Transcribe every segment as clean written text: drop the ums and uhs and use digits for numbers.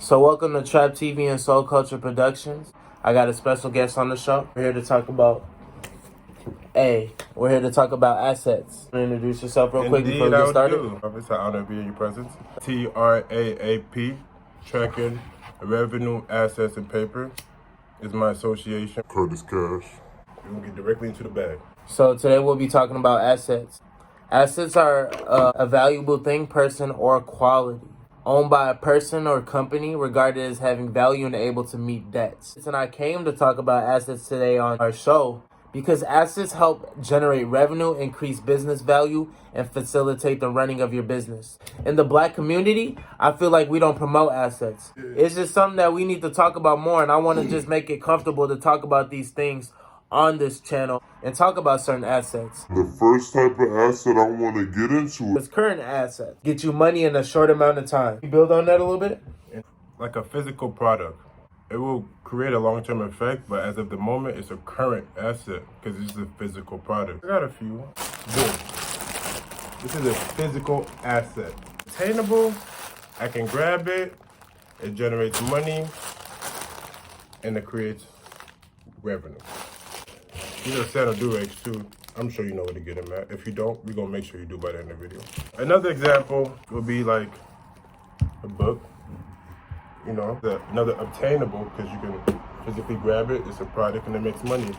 So welcome to Trap TV and Soul Culture Productions. I got a special guest on the show. We're here to talk about We're here to talk about assets. Introduce yourself real quick before we get started. It's an honor to be in your presence. T.R.A.A.P, Tracking Revenue, Assets, and Paper is my association. Curtis Cash. We're going to get directly into the bag. So today we'll be talking about assets. Assets are a valuable thing, person, or quality owned by a person or company regarded as having value and able to meet debts. And I came to talk about assets today on our show because assets help generate revenue, increase business value, and facilitate the running of your business. In the Black community, I feel like we don't promote assets. It's just something that we need to talk about more, and I want to just make it comfortable to talk about these things on this channel and talk about certain assets. The first type of asset I want to get into is current assets. Get you money in a short amount of time. You build on that a little bit? Like a physical product. It will create a long-term effect, but as of the moment, it's a current asset because it's a physical product. I got a few. This is a physical asset. Attainable, I can grab it, it generates money, and it creates revenue. These are Santa Durex too. I'm sure you know where to get them at. If you don't, we're gonna make sure you do by the end of the video. Another example would be like a book. You know, another obtainable because you can physically grab it. It's a product and it makes money.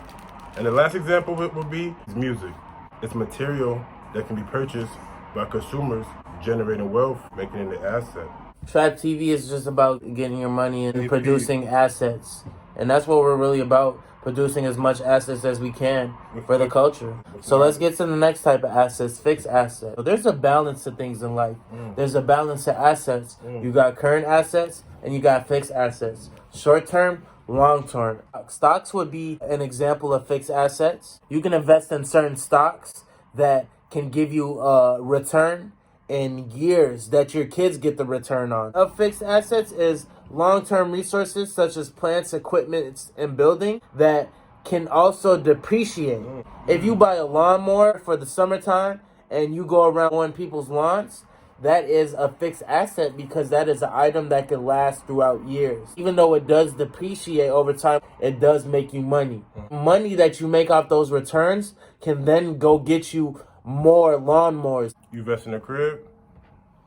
And the last example would be is music. It's material that can be purchased by consumers, generating wealth, making it an asset. T.R.A.A.P TV is just about getting your money and producing assets. And that's what we're really about. Producing as much assets as we can for the culture. So let's get to the next type of assets, fixed assets. So there's a balance to things in life. There's a balance to assets. You got current assets and you got fixed assets. Short term, long term. Stocks would be an example of fixed assets. You can invest in certain stocks that can give you a return in years that your kids get the return on. Of fixed assets is long-term resources such as plants, equipment, and building that can also depreciate. If you buy a lawnmower for the summertime and you go around on people's lawns, that is a fixed asset because that is an item that can last throughout years. Even though it does depreciate over time, it does make you money. Money that you make off those returns can then go get you more lawnmowers. You invest in a crib,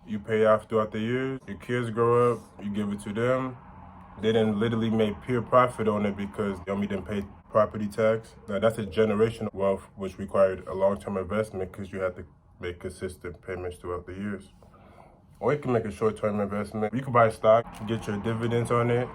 you pay off throughout the years, your kids grow up, you give it to them. They then literally make pure profit on it because they didn't pay property tax. Now that's a generational wealth which required a long-term investment because you have to make consistent payments throughout the years. Or you can make a short-term investment. You can buy stock, get your dividends on it,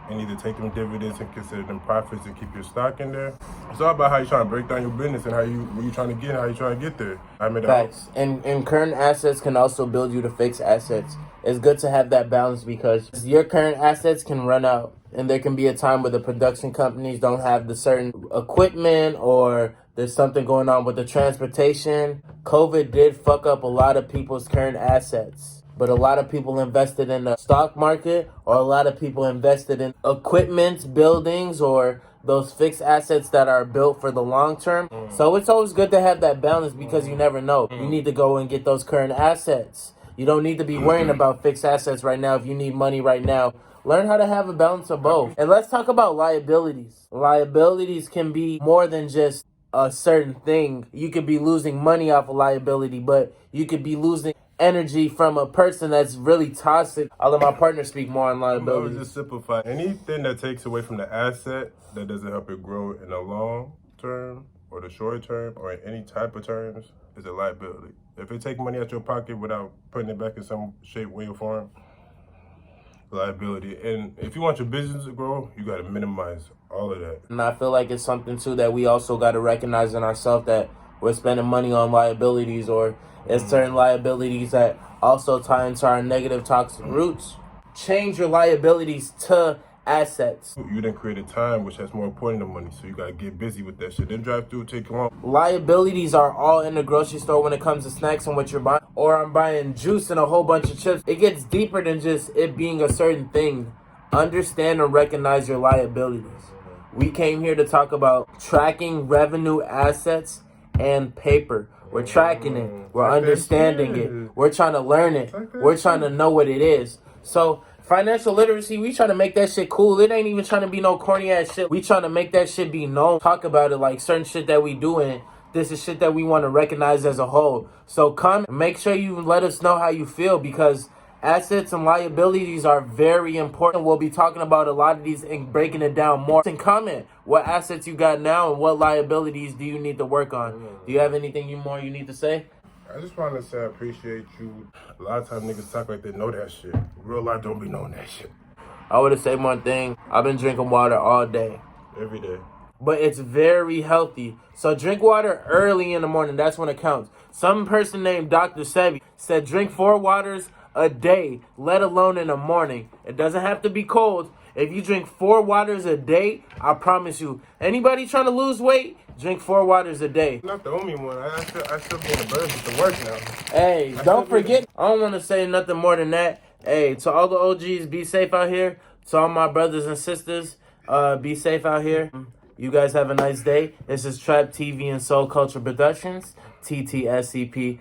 and either take them dividends and consider them profits and keep your stock in there. It's all about how you're trying to break down your business and where you're trying to get and how you're trying to get there. Facts. And current assets can also build you to fixed assets. It's good to have that balance because your current assets can run out. And there can be a time where the production companies don't have the certain equipment or there's something going on with the transportation. COVID did fuck up a lot of people's current assets. But a lot of people invested in the stock market or a lot of people invested in equipment, buildings, or those fixed assets that are built for the long term. So it's always good to have that balance because you never know. You need to go and get those current assets. You don't need to be worrying about fixed assets right now if you need money right now. Learn how to have a balance of both. And let's talk about liabilities. Liabilities can be more than just a certain thing. You could be losing money off a liability, but you could be losing energy from a person that's really toxic. I'll let my partner speak more on liabilities. I would just simplify. Anything that takes away from the asset that doesn't help it grow in the long term or the short term or in any type of terms is a liability. If it takes money out your pocket without putting it back in some shape, way, or form, liability. And if you want your business to grow, you got to minimize all of that. And I feel like it's something too that we also got to recognize in ourselves that we're spending money on liabilities or it's certain liabilities that also tie into our negative toxic roots. Change your liabilities to assets. You didn't create a time which has more important than money, so you gotta get busy with that shit. Then drive through, take long. Liabilities are all in the grocery store when it comes to snacks and what you're buying. Or I'm buying juice and a whole bunch of chips. It gets deeper than just it being a certain thing. Understand and recognize your liabilities. We came here to talk about tracking revenue, assets, and paper. We're tracking it. We're understanding it. We're trying to learn it. We're trying to know what it is. So Financial literacy, we trying to make that shit cool. It ain't even trying to be no corny ass shit. We trying to make that shit be known. Talk about it like certain shit that we doing. This is shit that we want to recognize as a whole. So come, make sure you let us know how you feel, because assets and liabilities are very important. We'll be talking about a lot of these and breaking it down more. And comment what assets you got now and what liabilities do you need to work on. Do you have anything more you need to say? I just want to say I appreciate you. A lot of times niggas talk like they know that shit. Real life don't be knowing that shit. I would have said one thing. I've been drinking water all day. Every day. But it's very healthy. So drink water early in the morning. That's when it counts. Some person named Dr. Sebi said drink 4 waters a day, let alone in the morning. It doesn't have to be cold. If you drink 4 waters a day, I promise you, anybody trying to lose weight, drink 4 waters a day. Not the only one. I still be in the birds with the work now. Hey, don't forget, I don't want to say nothing more than that. Hey, to all the OGs, be safe out here. To all my brothers and sisters, be safe out here. You guys have a nice day. This is T.R.A.A.P TV and Soul Culture Productions, TTSCP.